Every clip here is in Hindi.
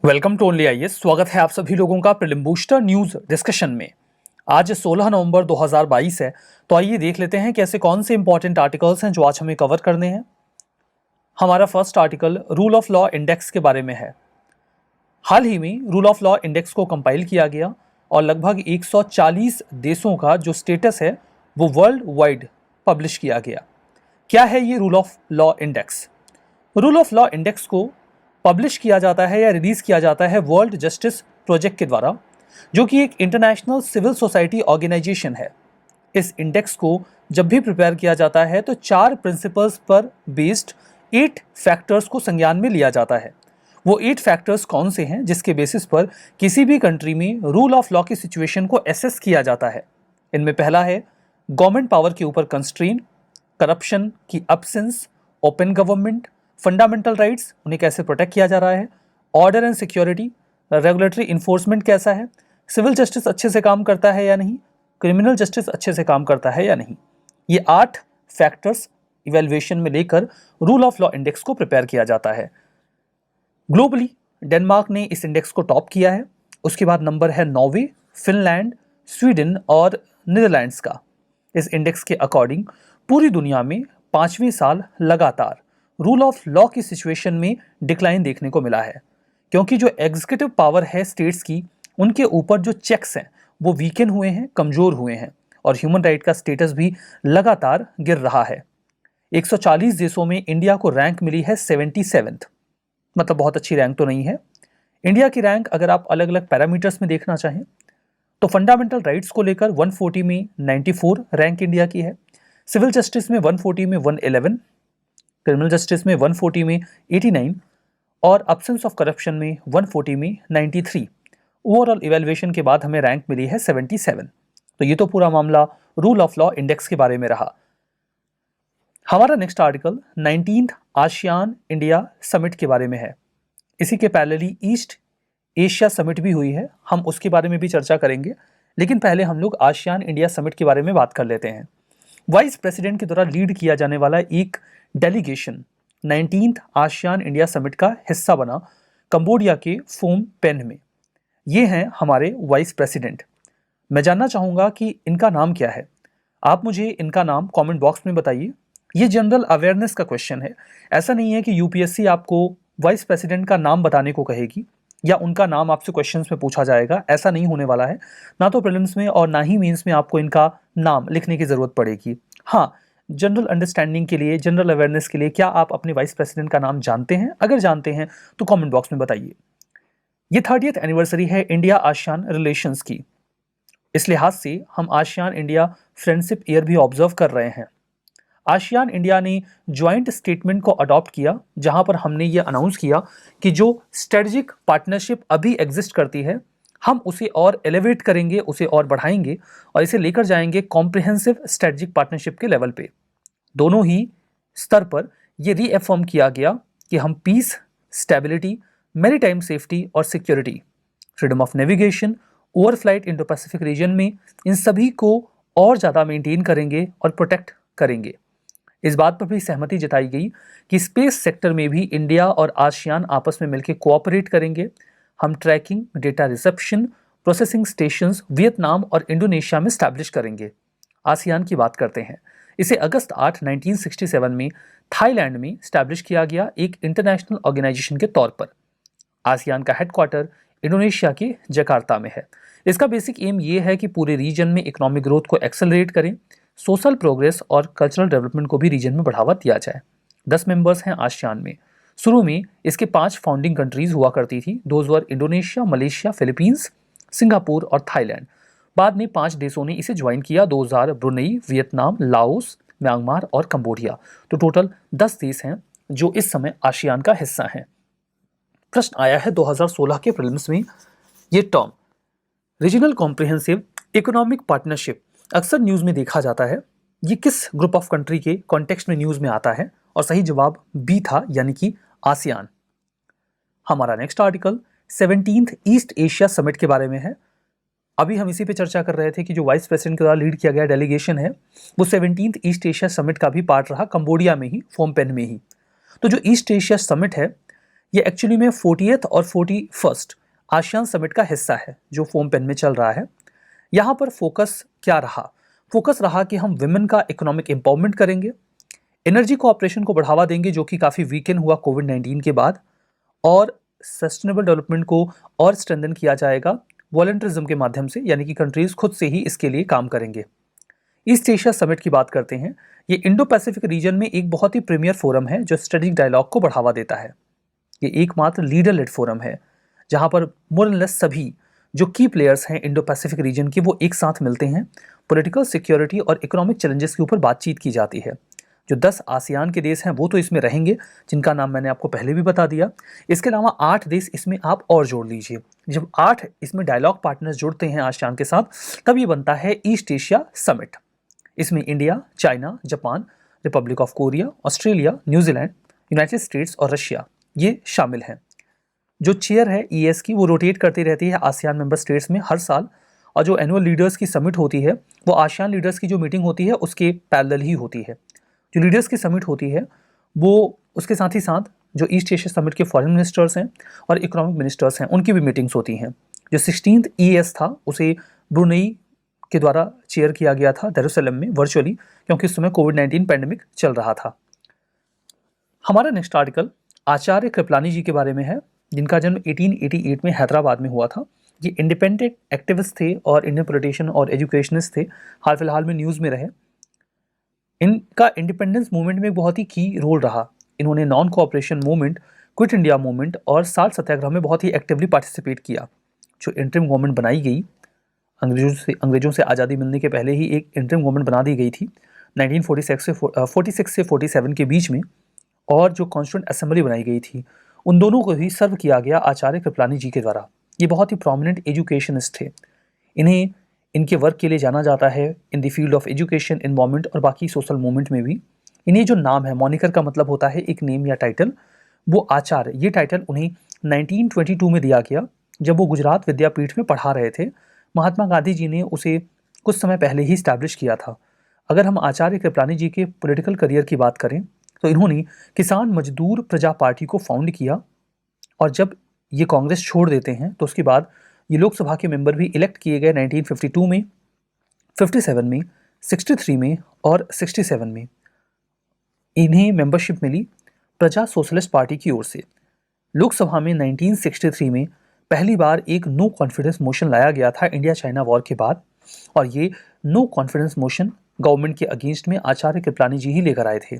Welcome to only IAS. स्वागत है आप सभी लोगों का प्रीलिम बूस्टर न्यूज डिस्कशन में। आज 16 नवंबर 2022 है, तो आइए देख लेते हैं कि ऐसे कौन से इंपॉर्टेंट आर्टिकल्स हैं जो आज हमें कवर करने हैं। हमारा first article rule of law index के बारे में है। हाल ही में रूल ऑफ लॉ इंडेक्स को कंपाइल किया गया और लगभग 140 देशों का जो स्टेटस है वो वर्ल्ड वाइड पब्लिश किया गया। क्या है ये rule of law index? Rule of law index को पब्लिश किया जाता है या रिलीज किया जाता है वर्ल्ड जस्टिस प्रोजेक्ट के द्वारा, जो कि एक इंटरनेशनल सिविल सोसाइटी ऑर्गेनाइजेशन है। इस इंडेक्स को जब भी प्रिपेयर किया जाता है तो 4 प्रिंसिपल्स पर बेस्ड 8 फैक्टर्स को संज्ञान में लिया जाता है। वो 8 फैक्टर्स कौन से हैं जिसके बेसिस पर किसी भी कंट्री में रूल ऑफ लॉ की सिचुएशन को एसेस किया जाता है? इनमें पहला है गवर्नमेंट पावर के ऊपर कंस्ट्रेन, करप्शन की absence, open government, fundamental rights उन्हें कैसे प्रोटेक्ट किया जा रहा है, order and security, regulatory enforcement कैसा है, सिविल जस्टिस अच्छे से काम करता है या नहीं, क्रिमिनल जस्टिस अच्छे से काम करता है या नहीं। ये 8 फैक्टर्स इवैल्यूएशन में लेकर रूल ऑफ लॉ इंडेक्स को प्रिपेयर किया जाता है। ग्लोबली डेनमार्क ने इस इंडेक्स को टॉप किया है। उसके बाद नंबर है नॉर्वे, फिनलैंड, स्वीडन और नीदरलैंड्स का। इस इंडेक्स के अकॉर्डिंग पूरी दुनिया में 5वें साल लगातार रूल ऑफ लॉ की सिचुएशन में डिक्लाइन देखने को मिला है, क्योंकि जो एग्जीक्यूटिव पावर है स्टेट्स की, उनके ऊपर जो चेक्स हैं वो वीकन हुए हैं, कमज़ोर हुए हैं और ह्यूमन राइट का स्टेटस भी लगातार गिर रहा है। 140 देशों में इंडिया को रैंक मिली है 77th, मतलब बहुत अच्छी रैंक तो नहीं है। इंडिया की रैंक अगर आप अलग अलग पैरामीटर्स में देखना चाहें तो फंडामेंटल राइट्स को लेकर 140 में 94 रैंक इंडिया की है, सिविल जस्टिस में 140 में 111, क्रिमिनल जस्टिस में 140 में 89 और अब्सेंस ऑफ करप्शन में 140 में 93। ओवरऑल इवैल्यूएशन के बाद हमें रैंक मिली है 77। तो ये तो पूरा मामला रूल ऑफ लॉ इंडेक्स के बारे में रहा। हमारा next article 19th ASEAN India summit के बारे में है। इसी के पैरेलली ईस्ट एशिया समिट भी हुई है, हम उसके बारे में भी चर्चा करेंगे, लेकिन पहले हम लोग आसियान इंडिया समिट के बारे में बात कर लेते हैं। वाइस प्रेसिडेंट के द्वारा लीड किया जाने वाला एक delegation 19th ASEAN India summit का हिस्सा बना कंबोडिया के फोम पेन में। ये हैं हमारे वाइस प्रेसिडेंट। मैं जानना चाहूँगा कि इनका नाम क्या है। आप मुझे इनका नाम कमेंट बॉक्स में बताइए। ये जनरल अवेयरनेस का क्वेश्चन है। ऐसा नहीं है कि यूपीएससी आपको वाइस प्रेसिडेंट का नाम बताने को कहेगी या उनका नाम आपसे क्वेश्चंस में पूछा जाएगा। ऐसा नहीं होने वाला है। ना तो प्रीलिम्स में और ना ही मेंस में आपको इनका नाम लिखने की ज़रूरत पड़ेगी। हाँ, जनरल अंडरस्टैंडिंग के लिए, जनरल अवेयरनेस के लिए, क्या आप अपने वाइस प्रेसिडेंट का नाम जानते हैं? अगर जानते हैं तो कमेंट बॉक्स में बताइए। ये 30th एनिवर्सरी है इंडिया आसियान रिलेशंस की। इस लिहाज से हम आसियान इंडिया फ्रेंडशिप ईयर भी ऑब्जर्व कर रहे हैं। आसियान इंडिया ने ज्वाइंट स्टेटमेंट को अडॉप्ट किया, जहां पर हमने ये अनाउंस किया कि जो स्ट्रेटजिक पार्टनरशिप अभी एग्जिस्ट करती है, हम उसे और एलिवेट करेंगे, उसे और बढ़ाएंगे और इसे लेकर जाएंगे कॉम्प्रिहेंसिव स्ट्रेटजिक पार्टनरशिप के लेवल पे। दोनों ही स्तर पर यह रीएफर्म किया गया कि हम पीस, स्टेबिलिटी, मैरीटाइम सेफ्टी और security, freedom of navigation, overflight Indo Pacific region में इन सभी को और ज़्यादा मेंटेन करेंगे और प्रोटेक्ट करेंगे। इस बात पर भी सहमति जताई गई कि स्पेस सेक्टर में भी इंडिया और आसियान आपस में मिलकर कोऑपरेट करेंगे। हम tracking, data reception, processing stations Vietnam और इंडोनेशिया में स्टैब्लिश करेंगे। आसियान की बात करते हैं। इसे अगस्त 8, 1967 में थाईलैंड में स्टैब्लिश किया गया एक इंटरनेशनल ऑर्गेनाइजेशन के तौर पर। आसियान का हेडक्वार्टर इंडोनेशिया के जकार्ता में है। इसका बेसिक एम ये है कि पूरे रीजन में इकोनॉमिक ग्रोथ को एक्सेलरेट करें, सोशल प्रोग्रेस और कल्चरल डेवलपमेंट को भी रीजन में बढ़ावा दिया जाए। 10 मेंबर्स हैं आसियान में। शुरू में इसके 5 फाउंडिंग कंट्रीज हुआ करती थी। Those were Indonesia, Malaysia, Philippines, Singapore और थाईलैंड। बाद में 5 देशों ने इसे ज्वाइन किया, 2000 ब्रुनेई, वियतनाम, लाओस, म्यांमार और कंबोडिया। तो टोटल 10 देश हैं जो इस समय आसियान का हिस्सा हैं। प्रश्न आया है 2016 के प्रीलिम्स में, ये term regional comprehensive economic partnership अक्सर न्यूज़ में देखा जाता है। ये किस ग्रुप ऑफ कंट्री के कॉन्टेक्स्ट में न्यूज़ में आता है? और सही जवाब बी था, यानी कि आसियान। हमारा next article 17th east Asia summit के बारे में है। अभी हम इसी पे चर्चा कर रहे थे कि जो वाइस प्रेसिडेंट के द्वारा लीड किया गया डेलीगेशन है वो 17th ईस्ट एशिया समिट का भी पार्ट रहा, कंबोडिया में ही, फोम पेन में ही। तो जो ईस्ट एशिया समिट है ये एक्चुअली में 40th और 41st आसियान समिट का हिस्सा है जो फोम पेन में चल रहा है। यहाँ पर फोकस क्या रहा? फोकस रहा कि हम विमेन का इकोनॉमिक एम्पावरमेंट करेंगे, एनर्जी कोऑपरेशन को बढ़ावा देंगे जो कि काफ़ी वीकेन हुआ कोविड-19 के बाद, और सस्टेनेबल डेवलपमेंट को और स्ट्रेंथन किया जाएगा वॉलंटरिज्म के माध्यम से, यानी कि कंट्रीज खुद से ही इसके लिए काम करेंगे। ईस्ट एशिया समिट की बात करते हैं। ये इंडो पैसिफिक रीजन में एक बहुत ही प्रीमियर फोरम है जो स्ट्रेटेजिक डायलॉग को बढ़ावा देता है। ये एकमात्र लीडर लेड फोरम है जहां पर मोर एंड लेस सभी जो की प्लेयर्स हैं इंडो पैसिफिक रीजन के वो एक साथ मिलते हैं। पॉलिटिकल, सिक्योरिटी और इकोनॉमिक चैलेंजेस के ऊपर बातचीत की जाती है। जो 10 आसियान के देश हैं वो तो इसमें रहेंगे, जिनका नाम मैंने आपको पहले भी बता दिया। इसके अलावा 8 देश इसमें आप और जोड़ लीजिए। जब 8 इसमें डायलॉग पार्टनर्स जुड़ते हैं आसियान के साथ, तब ये बनता है ईस्ट एशिया समिट। इसमें India, China, Japan, Republic of Korea, Australia, New Zealand, United states और रशिया ये शामिल हैं। जो चेयर है ईएस की वो रोटेट करती रहती है आसियान मेंबर स्टेट्स में हर साल, और जो एनुअल लीडर्स की समिट होती है वो आसियान लीडर्स की जो मीटिंग होती है उसके पैरेलल ही होती है। जो लीडर्स की समिट होती है वो उसके साथ ही साथ जो ईस्ट एशिया समिट के फॉरेन मिनिस्टर्स हैं और इकोनॉमिक मिनिस्टर्स हैं उनकी भी मीटिंग्स होती हैं। जो 16th ईएस था उसे ब्रुनेई के द्वारा चेयर किया गया था जेरूसलम में वर्चुअली, क्योंकि उस समय कोविड-19 पैंडेमिक चल रहा था। हमारा नेक्स्ट आर्टिकल आचार्य कृपलानी जी के बारे में है, जिनका जन्म 1888 में हैदराबाद में हुआ था। ये इंडिपेंडेंट एक्टिविस्ट थे और इंडियन पॉलिटिशियन और एजुकेशनिस्ट थे। हाल फिलहाल में न्यूज़ में रहे। इनका इंडिपेंडेंस मूवमेंट में बहुत ही की रोल रहा। इन्होंने non cooperation movement, quit India movement और साल्ट सत्याग्रह में बहुत ही एक्टिवली पार्टिसिपेट किया। जो इंटरिम गवर्नमेंट बनाई गई, अंग्रेजों से आज़ादी मिलने के पहले ही एक इंटरिम गवर्नमेंट बना दी गई थी 1946 से 47 के बीच में, और जो कॉन्स्टिट्यूएंट असेंबली बनाई गई थी उन दोनों को ही सर्व किया गया आचार्य कृपलानी जी के द्वारा। ये बहुत ही प्रोमिनेंट एजुकेशनिस्ट थे। इन्हें इनके वर्क के लिए जाना जाता है in the field of education, environment और बाकी सोशल मूवमेंट में भी। इन्हें जो नाम है, मॉनिकर का मतलब होता है एक नेम या टाइटल, वो आचार्य, ये टाइटल उन्हें 1922 में दिया गया जब वो गुजरात विद्यापीठ में पढ़ा रहे थे। महात्मा गांधी जी ने उसे कुछ समय पहले ही स्टैब्लिश किया था। अगर हम आचार्य कृपलानी जी के पॉलिटिकल करियर की बात करें तो इन्होंने किसान मजदूर प्रजा पार्टी को फाउंड किया, और जब ये कांग्रेस छोड़ देते हैं तो उसके बाद ये लोकसभा के मेंबर भी इलेक्ट किए गए 1952 में, 57 में, 63 में और 67 में। इन्हें मेंबरशिप मिली प्रजा सोशलिस्ट पार्टी की ओर से। लोकसभा में 1963 में पहली बार एक नो कॉन्फिडेंस मोशन लाया गया था इंडिया चाइना वॉर के बाद, और ये नो कॉन्फिडेंस मोशन गवर्नमेंट के अगेंस्ट में आचार्य कृपलानी जी ही लेकर आए थे।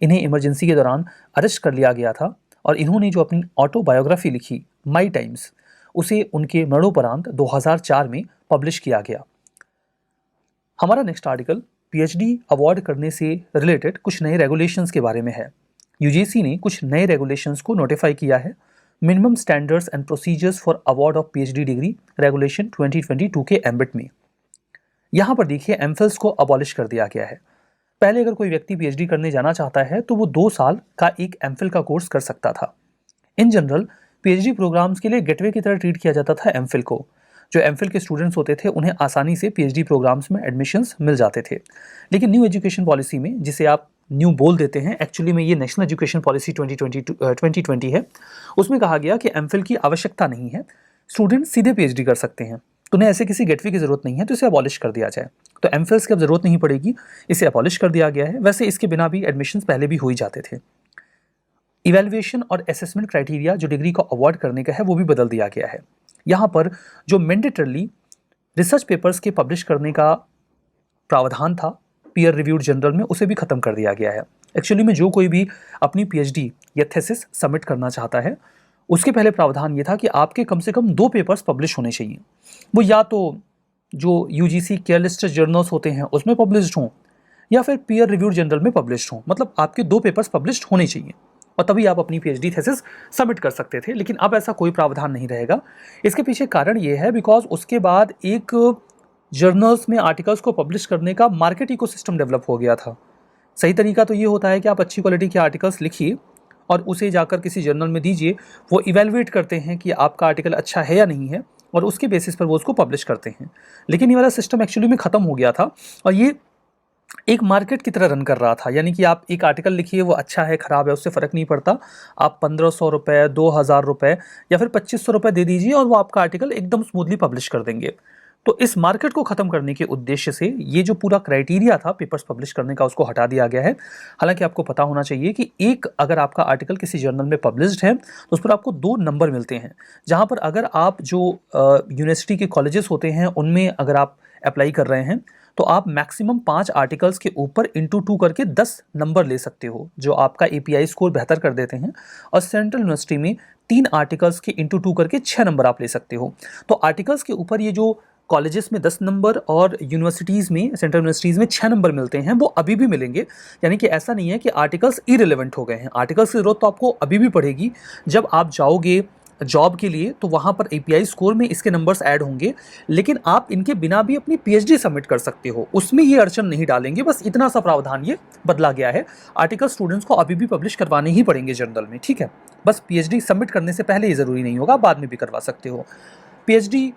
इन्हें इमरजेंसी के दौरान अरेस्ट कर लिया गया था, और इन्होंने जो अपनी ऑटोबायोग्राफी लिखी माई टाइम्स, उसे उनके मरणोपरांत 2004 में पब्लिश किया गया। हमारा नेक्स्ट आर्टिकल पीएचडी अवार्ड करने से रिलेटेड कुछ नए रेगुलेशंस के बारे में है। यूजीसी ने कुछ नए रेगुलेशंस को नोटिफाई किया है। Minimum standards and procedures for award of PhD degree regulation 2022 के एम्बिट में। यहाँ पर देखिए एमफिल्स को अबॉलिश कर दिया गया है। पहले अगर कोई व्यक्ति पीएचडी करने जाना चाहता है तो वो 2 साल का एक एमफिल का कोर्स कर सकता था। इन जनरल पीएचडी प्रोग्राम्स के लिए गेटवे की तरह ट्रीट किया जाता था एमफिल को। जो एमफिल के स्टूडेंट्स होते थे उन्हें आसानी से पीएचडी प्रोग्राम्स में एडमिशन्स मिल जाते थे। लेकिन न्यू एजुकेशन पॉलिसी में, जिसे आप न्यू बोल देते हैं, एक्चुअली में ये नेशनल एजुकेशन पॉलिसी 2020 है, उसमें कहा गया कि एमफिल की आवश्यकता नहीं है, स्टूडेंट सीधे पीएचडी कर सकते हैं, तो उन्हें ऐसे किसी गेटवे की जरूरत नहीं है, तो इसे अबॉलिश कर दिया जाए। तो एमफिल्स की अब जरूरत नहीं पड़ेगी, इसे अबॉलिश कर दिया गया है। वैसे इसके बिना भी एडमिशन्स पहले भी हो ही जाते थे। इवैल्यूएशन और असेसमेंट क्राइटेरिया जो डिग्री को अवार्ड करने का है वो भी बदल दिया गया है। यहाँ पर जो मैंडेटरली रिसर्च पेपर्स के पब्लिश करने का प्रावधान था पीयर रिव्यूड जर्नल में, उसे भी खत्म कर दिया गया है। एक्चुअली में जो कोई भी अपनी पीएचडी या थीसिस सबमिट करना चाहता है, उसके पहले प्रावधान ये था कि आपके कम से कम 2 पेपर्स पब्लिश होने चाहिए। वो या तो जो यूजीसी केयर लिस्टेड जर्नल्स होते हैं उसमें पब्लिश्ड हों, या फिर पीयर रिव्यूड जर्नल में पब्लिश्ड हों। मतलब आपके 2 पेपर्स पब्लिश्ड होने चाहिए, और तभी आप अपनी पीएचडी थीसिस सबमिट कर सकते थे। लेकिन अब ऐसा कोई प्रावधान नहीं रहेगा। इसके पीछे कारण ये है बिकॉज उसके बाद एक जर्नल्स में आर्टिकल्स को पब्लिश करने का मार्केट इकोसिस्टम डेवलप हो गया था। सही तरीका तो ये होता है कि आप अच्छी क्वालिटी के आर्टिकल्स लिखिए और उसे जाकर किसी जर्नल में दीजिए, वो इवैल्यूएट करते हैं कि आपका आर्टिकल अच्छा है या नहीं है, और उसके बेसिस पर वो उसको पब्लिश करते हैं। लेकिन ये वाला सिस्टम एक्चुअली में ख़त्म हो गया था, और ये एक मार्केट की तरह रन कर रहा था। यानी कि आप एक आर्टिकल लिखिए, वो अच्छा है खराब है उससे फ़र्क नहीं पड़ता, आप 1500 रुपये, 2000 रुपये या फिर 2500 रुपये दे दीजिए और वो आपका आर्टिकल एकदम स्मूथली पब्लिश कर देंगे। तो इस मार्केट को ख़त्म करने के उद्देश्य से ये जो पूरा क्राइटेरिया था पेपर्स पब्लिश करने का, उसको हटा दिया गया है। हालांकि आपको पता होना चाहिए कि एक अगर आपका आर्टिकल किसी जर्नल में पब्लिश्ड है तो उस पर आपको 2 नंबर मिलते हैं। जहां पर अगर आप जो यूनिवर्सिटी के कॉलेजेस होते हैं उनमें अगर आप अप्लाई कर रहे हैं तो आप मैक्सिमम 5 आर्टिकल्स के ऊपर इंटू 2 करके 10 नंबर ले सकते हो, जो आपका एपीआई स्कोर बेहतर कर देते हैं। और सेंट्रल यूनिवर्सिटी में 3 आर्टिकल्स के इंटू 2 करके 6 नंबर आप ले सकते हो। तो आर्टिकल्स के ऊपर ये जो कॉलेजेस में 10 नंबर और यूनिवर्सिटीज़ में, सेंट्रल यूनिवर्सिटीज़ में 6 नंबर मिलते हैं, वो अभी भी मिलेंगे। यानी कि ऐसा नहीं है कि आर्टिकल्स इरेलेवेंट हो गए हैं। आर्टिकल्स की ज़रूरत तो आपको अभी भी पड़ेगी। जब आप जाओगे जॉब के लिए तो वहाँ पर एपीआई स्कोर में इसके नंबर्स ऐड होंगे, लेकिन आप इनके बिना भी अपनी पीएचडी सबमिट कर सकते हो, उसमें ये अड़चन नहीं डालेंगे। बस इतना सा प्रावधान ये बदला गया है। आर्टिकल स्टूडेंट्स को अभी भी पब्लिश करवाने ही पड़ेंगे जर्नल में, ठीक है। बस पीएचडी सबमिट करने से पहले ये ज़रूरी नहीं होगा, बाद में भी करवा सकते हो। पीएचडी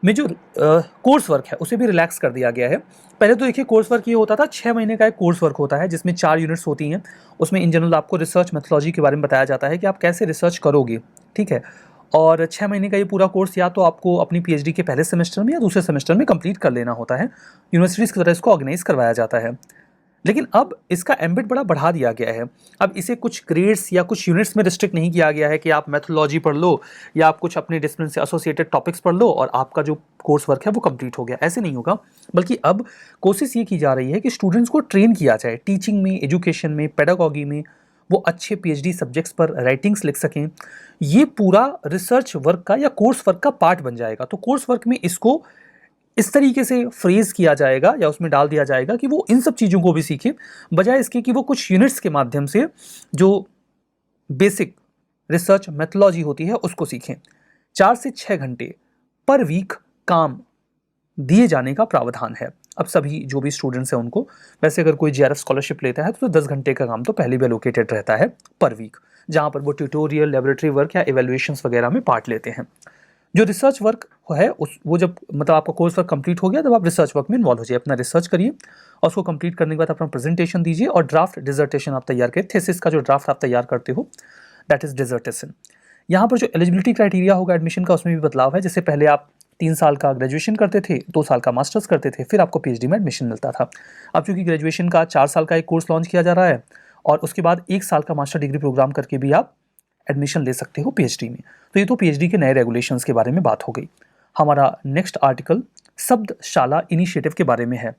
में जो कोर्स वर्क है उसे भी रिलैक्स कर दिया गया है। पहले तो देखिए कोर्स वर्क ये होता था, 6 महीने का एक कोर्स वर्क होता है जिसमें 4 यूनिट्स होती हैं। उसमें इन जनरल आपको रिसर्च मेथोलॉजी के बारे में बताया जाता है कि आप कैसे रिसर्च करोगे, ठीक है। और 6 महीने का ये पूरा कोर्स या तो आपको अपनी पीएचडी के पहले सेमेस्टर में या दूसरे सेमेस्टर में कंप्लीट कर लेना होता है। यूनिवर्सिटीज़ की तरह इसको ऑर्गेनाइज करवाया जाता है। लेकिन अब इसका एम्बिट बड़ा बढ़ा दिया गया है। अब इसे कुछ ग्रेड्स या कुछ यूनिट्स में रिस्ट्रिक्ट नहीं किया गया है कि आप मेथोलॉजी पढ़ लो या आप कुछ अपने डिसिप्लिन से एसोसिएटेड टॉपिक्स पढ़ लो और आपका जो कोर्स वर्क है वो कंप्लीट हो गया। ऐसे नहीं होगा, बल्कि अब कोशिश ये की जा रही है कि स्टूडेंट्स को ट्रेन किया जाए टीचिंग में, एजुकेशन में, पेडागॉगी में, वो अच्छे पीएचडी सब्जेक्ट्स पर राइटिंग्स लिख सकें। ये पूरा रिसर्च वर्क का या कोर्स वर्क का पार्ट बन जाएगा। तो कोर्स वर्क में इसको इस तरीके से फ्रेज किया जाएगा या उसमें डाल दिया जाएगा कि वो इन सब चीज़ों को भी सीखे, बजाय इसके कि वो कुछ यूनिट्स के माध्यम से जो बेसिक रिसर्च मेथोलॉजी होती है उसको सीखें। 4 से 6 घंटे पर वीक काम दिए जाने का प्रावधान है अब सभी जो भी स्टूडेंट्स हैं उनको। वैसे अगर कोई जेआरएफ स्कॉलरशिप लेता है तो 10 घंटे का काम तो पहले भी एलोकेटेड रहता है पर वीक, जहाँ पर वो ट्यूटोरियल, लेबोरेटरी वर्क या इवेल्युएशंस वगैरह में पार्ट लेते हैं। जो रिसर्च वर्क है वो जब मतलब आपका कोर्स वर्क कंप्लीट हो गया तब आप रिसर्च वर्क में इन्वॉल्व हो जाइए, अपना रिसर्च करिए और उसको कंप्लीट करने के बाद अपना प्रेजेंटेशन दीजिए और ड्राफ्ट डिजर्टेशन आप तैयार करिए। थीसिस का जो ड्राफ्ट आप तैयार करते हो दैट इज डिजर्टेशन। यहाँ पर जो एलिजिबिलिटी क्राइटेरिया होगा एडमिशन का उसमें भी बदलाव है। जैसे पहले आप 3 साल का ग्रेजुएशन करते थे, 2 साल का मास्टर्स करते थे, फिर आपको पीएचडी में एडमिशन मिलता था। अब चूंकि ग्रेजुएशन का 4 साल का एक कोर्स लॉन्च किया जा रहा है और उसके बाद 1 साल का मास्टर डिग्री प्रोग्राम करके भी आप एडमिशन ले सकते हो पीएचडी में। तो ये तो पीएचडी के नए रेगुलेशंस के बारे में बात हो गई। हमारा नेक्स्ट आर्टिकल शब्दशाला इनिशिएटिव के बारे में है।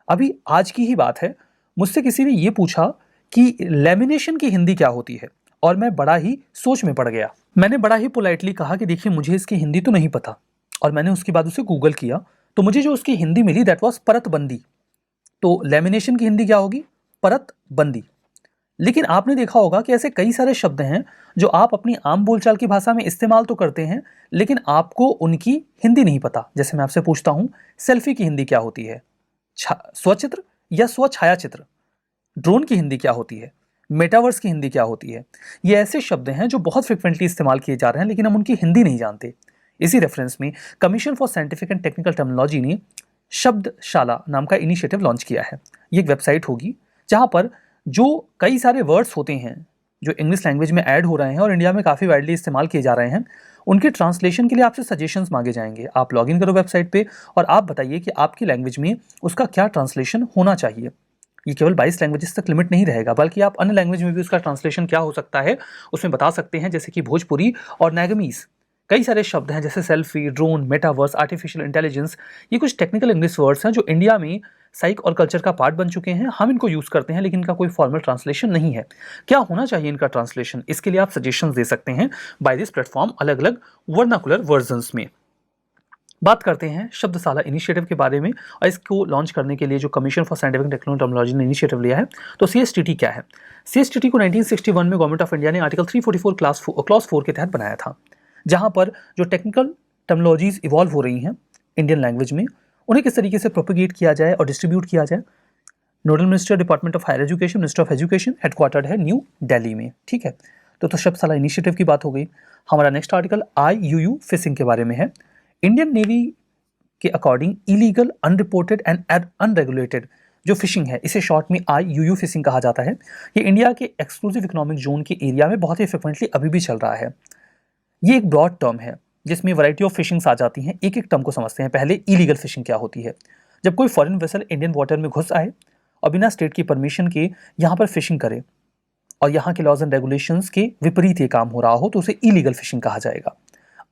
अभी आज की ही बात है, मुझसे किसी ने ये पूछा कि लेमिनेशन की हिंदी क्या होती है और मैं बड़ा ही सोच में पड़ गया। मैंने बड़ा ही पोलाइटली कहा कि देखिए मुझे इसकी हिंदी तो नहीं पता, और मैंने उसके बाद उसे गूगल किया तो मुझे जो उसकी हिंदी मिली दैट वाज परतबंदी। तो लेमिनेशन की हिंदी क्या होगी? परतबंदी। लेकिन आपने देखा होगा कि ऐसे कई सारे शब्द हैं जो आप अपनी आम बोलचाल की भाषा में इस्तेमाल तो करते हैं लेकिन आपको उनकी हिंदी नहीं पता। जैसे मैं आपसे पूछता हूं सेल्फी की हिंदी क्या होती है? स्वचित्र या स्वछायाचित्र? ड्रोन की हिंदी क्या होती है? मेटावर्स की हिंदी क्या होती है? ये ऐसे शब्द हैं जो बहुत फ्रिक्वेंटली इस्तेमाल किए जा रहे हैं लेकिन हम उनकी हिंदी नहीं जानते। इसी रेफरेंस में commission for scientific and technical terminology ने शब्दशाला नाम का इनिशिएटिव लॉन्च किया है। ये एक वेबसाइट होगी जहां पर जो कई सारे वर्ड्स होते हैं जो इंग्लिश लैंग्वेज में ऐड हो रहे हैं और इंडिया में काफ़ी वाइडली इस्तेमाल किए जा रहे हैं, उनके ट्रांसलेशन के लिए आपसे सजेशंस मांगे जाएंगे। आप लॉगिन करो वेबसाइट पे और आप बताइए कि आपकी लैंग्वेज में उसका क्या ट्रांसलेशन होना चाहिए। ये केवल 22 लैंग्वेजेस तक लिमिट नहीं रहेगा, बल्कि आप अन्य लैंग्वेज में भी उसका ट्रांसलेशन क्या हो सकता है उसमें बता सकते हैं, जैसे कि भोजपुरी और नागमीज। कई सारे शब्द हैं जैसे selfie, drone, metaverse, artificial intelligence, ये कुछ टेक्निकल इंग्लिश वर्ड्स हैं जो इंडिया में साइक और कल्चर का पार्ट बन चुके हैं। हम इनको यूज़ करते हैं लेकिन इनका कोई फॉर्मल ट्रांसलेशन नहीं है। क्या होना चाहिए इनका ट्रांसलेशन? इसके लिए आप सजेशंस दे सकते हैं बाय दिस प्लेटफॉर्म अलग अलग वर्नाकुलर वर्जन्स में। बात करते हैं शब्दशाला इनिशिएटिव के बारे में और इसको लॉन्च करने के लिए जो commission for scientific technology terminology ने इनिशिएटिव लिया है। तो सीएसटीटी क्या है? सीएसटीटी को 1961 में गवर्नमेंट ऑफ इंडिया ने आर्टिकल 344 क्लॉज 4 के तहत बनाया था, जहां पर जो टेक्निकल टर्मिनोलॉजीज इवॉल्व हो रही हैं इंडियन लैंग्वेज में उन्हें किस तरीके से प्रोपिगेट किया जाए और डिस्ट्रीब्यूट किया जाए। Nodal minister department of higher education, minister of education, headquartered है न्यू दिल्ली में, ठीक है। तो शब्दशाला इनिशिएटिव की बात हो गई। हमारा नेक्स्ट आर्टिकल IUU फिशिंग के बारे में है। इंडियन नेवी के according illegal, unreported and unregulated जो फिशिंग है इसे शॉर्ट में IUU फिशिंग कहा जाता है। ये इंडिया के एक्सक्लूसिव इकोनॉमिक जोन के एरिया में बहुत ही फ्रिक्वेंटली अभी भी चल रहा है। ये एक ब्रॉड टर्म है जिसमें वैरायटी ऑफ फिशिंग्स आ जाती हैं। एक एक टर्म को समझते हैं। पहले इलीगल फिशिंग क्या होती है? जब कोई फॉरेन वेसल इंडियन वाटर में घुस आए और बिना स्टेट की परमिशन के यहाँ पर फिशिंग करे और यहाँ के लॉज एंड रेगुलेशंस के विपरीत ये काम हो रहा हो तो उसे इलीगल फिशिंग कहा जाएगा।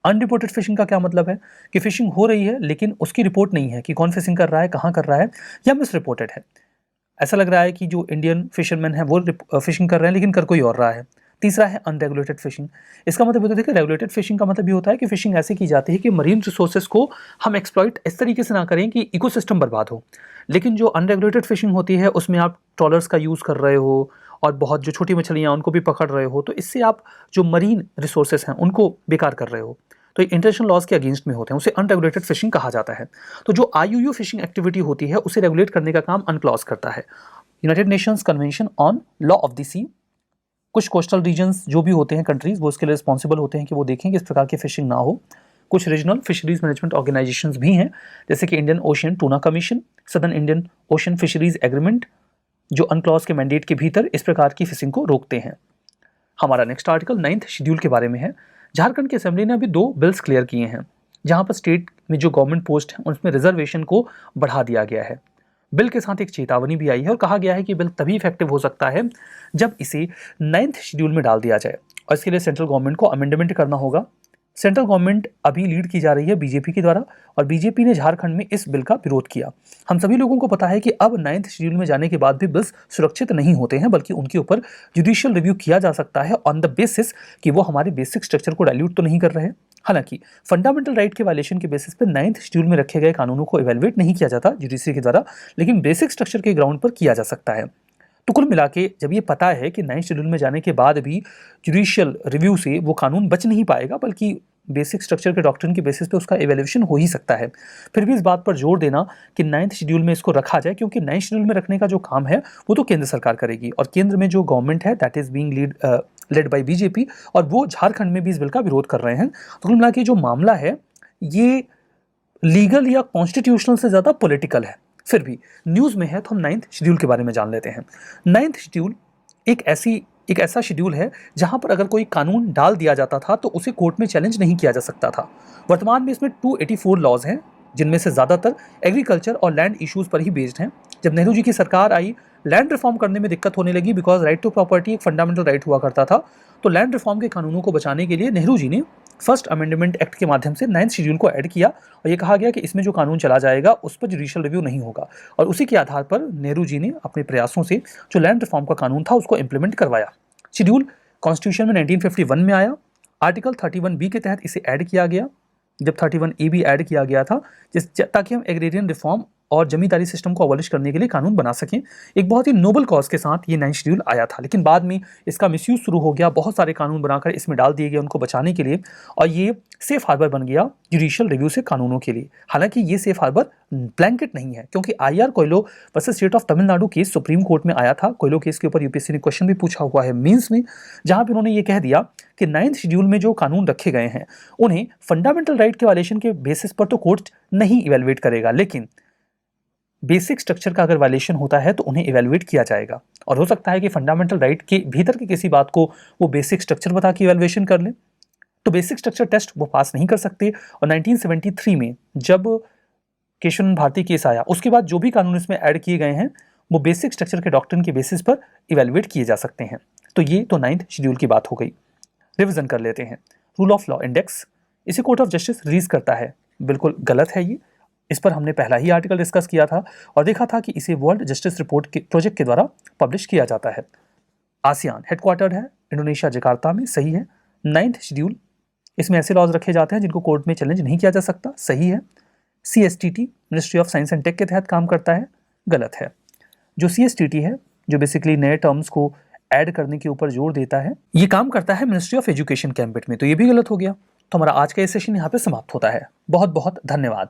अनरिपोर्टेड फिशिंग का क्या मतलब है कि फिशिंग हो रही है लेकिन उसकी रिपोर्ट नहीं है कि कौन फिशिंग कर रहा है, कहाँ कर रहा है, या मिस रिपोर्टेड है। ऐसा लग रहा है कि जो इंडियन फिशरमैन है वो फिशिंग कर रहे हैं लेकिन कर कोई और रहा है। तीसरा है अनरेगुलेटेड फिशिंग। इसका मतलब होता है कि रेगुलेटेड फिशिंग का मतलब ये होता है कि फिशिंग ऐसे की जाती है कि मरीन रिसोर्सेज को हम एक्सप्लॉइट इस तरीके से ना करें कि इकोसिस्टम बर्बाद हो। लेकिन जो अनरेगुलेटेड फिशिंग होती है उसमें आप ट्रॉलर्स का यूज़ कर रहे हो और बहुत जो छोटी मछलियाँ उनको भी पकड़ रहे हो, तो इससे आप जो मरीन रिसोर्सेज हैं उनको बेकार कर रहे हो, तो ये इंटरनेशनल लॉज के अगेंस्ट में होते हैं। उसे अनरेगुलेटेड फिशिंग कहा जाता है। तो जो IUU फिशिंग एक्टिविटी होती है उसे रेगुलेट करने का काम अनक्लॉज करता है। United Nations Convention on law of the sea, कुछ कोस्टल रीजन्स जो भी होते हैं कंट्रीज वो इसके लिए रिस्पॉन्सिबल होते हैं कि वो देखें कि इस प्रकार की फिशिंग ना हो। कुछ रीजनल फिशरीज मैनेजमेंट ऑर्गेनाइजेशंस भी हैं जैसे कि Indian ocean tuna commission, southern Indian ocean fisheries agreement, जो अनक्लॉज के मैंडेट के भीतर इस प्रकार की फिशिंग को रोकते हैं। हमारा नेक्स्ट आर्टिकल 9th शेड्यूल के बारे में है। झारखंड की असेंबली ने अभी 2 बिल्स क्लियर किए हैं जहां पर स्टेट में जो गवर्नमेंट पोस्ट है उसमें रिजर्वेशन को बढ़ा दिया गया है। बिल के साथ एक चेतावनी भी आई है और कहा गया है कि बिल तभी इफेक्टिव हो सकता है जब इसे 9th शेड्यूल में डाल दिया जाए और इसके लिए सेंट्रल गवर्नमेंट को अमेंडमेंट करना होगा। सेंट्रल गवर्नमेंट अभी लीड की जा रही है बीजेपी के द्वारा और बीजेपी ने झारखंड में इस बिल का विरोध किया। हम सभी लोगों को पता है कि अब 9th शेड्यूल में जाने के बाद भी बिल्स सुरक्षित नहीं होते हैं, बल्कि उनके ऊपर जुडिशियल रिव्यू किया जा सकता है ऑन द बेसिस कि वो हमारे बेसिक स्ट्रक्चर को डाइल्यूट तो नहीं कर रहे हैं। हालांकि फंडामेंटल राइट के वायलेशन के बेसिस पर 9th शेड्यूल में रखे गए कानूनों को इवेलुएट नहीं किया जाता जुडिशरी के द्वारा, लेकिन बेसिक स्ट्रक्चर के ग्राउंड पर किया जा सकता है। तो कुल मिला के जब ये पता है कि 9th शेड्यूल में जाने के बाद भी जुडिशियल रिव्यू से वो कानून बच नहीं पाएगा, बल्कि बेसिक स्ट्रक्चर के डॉक्ट्रिन के बेसिस पे उसका एवेल्यूएशन हो ही सकता है, फिर भी इस बात पर जोर देना कि 9th शेड्यूल में इसको रखा जाए, क्योंकि 9th शेड्यूल में रखने का जो काम है वो तो केंद्र सरकार करेगी और केंद्र में जो गवर्नमेंट है that is being led by BJP और वो झारखंड में भी इस बिल का विरोध कर रहे हैं। तो कुल मिला के जो मामला है ये लीगल या कॉन्स्टिट्यूशनल से ज़्यादा पॉलिटिकल है। फिर भी न्यूज़ में है तो हम 9th शेड्यूल के बारे में जान लेते हैं। 9th शेड्यूल एक ऐसा शेड्यूल है जहां पर अगर कोई कानून डाल दिया जाता था तो उसे कोर्ट में चैलेंज नहीं किया जा सकता था। वर्तमान में इसमें 284 लॉज हैं जिनमें से ज़्यादातर एग्रीकल्चर और लैंड इश्यूज़ पर ही बेस्ड हैं। जब नेहरू जी की सरकार आई, लैंड रिफॉर्म करने में दिक्कत होने लगी बिकॉज राइट टू प्रॉपर्टी एक फंडामेंटल राइट हुआ करता था। तो लैंड रिफॉर्म के कानूनों को बचाने के लिए नेहरू जी ने फर्स्ट अमेंडमेंट एक्ट के माध्यम से 9th शेड्यूल को ऐड किया और ये कहा गया कि इसमें जो कानून चला जाएगा उस पर जुडिशियल रिव्यू नहीं होगा, और उसी के आधार पर नेहरू जी ने अपने प्रयासों से जो लैंड रिफॉर्म का कानून था उसको इंप्लीमेंट करवाया। शेड्यूल कॉन्स्टिट्यूशन में 1951 में आया। आर्टिकल 31B के तहत इसे ऐड किया गया, जब 31A भी ऐड किया गया था ताकि हम एग्रेरियन रिफॉर्म और जमींदारी सिस्टम को अबॉलिश करने के लिए कानून बना सकें। एक बहुत ही नोबल कॉज के साथ ये 9th शेड्यूल आया था, लेकिन बाद में इसका मिसयूज शुरू हो गया। बहुत सारे कानून बनाकर इसमें डाल दिए गए उनको बचाने के लिए, और ये सेफ हार्बर बन गया जुडिशियल रिव्यू से कानूनों के लिए। हालांकि ये सेफ हार्बर ब्लैंकेट नहीं है, क्योंकि IR Coelho versus state of Tamil Nadu case supreme court में आया था। कोयलो केस के ऊपर यूपीएससी ने क्वेश्चन भी पूछा हुआ है मेंस में, जहां पर उन्होंने ये कह दिया कि 9th शेड्यूल में जो कानून रखे गए हैं उन्हें फंडामेंटल राइट के वायलेशन के बेसिस पर तो कोर्ट नहीं इवेलुएट करेगा, लेकिन बेसिक स्ट्रक्चर का अगर वायलेशन होता है तो उन्हें इवेलुएट किया जाएगा। और हो सकता है कि फंडामेंटल राइट के भीतर की किसी बात को वो बेसिक स्ट्रक्चर बता के इवेलुएशन कर लें, तो बेसिक स्ट्रक्चर टेस्ट वो पास नहीं कर सकते। और 1973 में जब केशवन भारती केस आया उसके बाद जो भी कानून इसमें ऐड किए गए हैं वो बेसिक स्ट्रक्चर के डॉक्ट्रिन के बेसिस पर इवेलुएट किए जा सकते हैं। तो ये तो 9th शेड्यूल की बात हो गई। रिविजन कर लेते हैं। रूल ऑफ लॉ इंडेक्स, इसे कोर्ट ऑफ जस्टिस रिलीज करता है, बिल्कुल गलत है ये। इस पर हमने पहला ही आर्टिकल डिस्कस किया था और देखा था कि इसे वर्ल्ड जस्टिस रिपोर्ट के प्रोजेक्ट के द्वारा पब्लिश किया जाता है। आसियान हेडक्वार्टर्ड है इंडोनेशिया जकार्ता में, सही है। 9th शेड्यूल, इसमें ऐसे लॉज रखे जाते हैं जिनको कोर्ट में चैलेंज नहीं किया जा सकता, सही है। CSTT ministry of science and tech के तहत काम करता है, गलत है। जो CSTT है जो बेसिकली नए टर्म्स को ऐड करने के ऊपर जोर देता है, ये काम करता है मिनिस्ट्री ऑफ एजुकेशन के एम्बिट में, तो ये भी गलत हो गया। तो हमारा आज का ये सेशन यहाँ पे समाप्त होता है। बहुत बहुत धन्यवाद।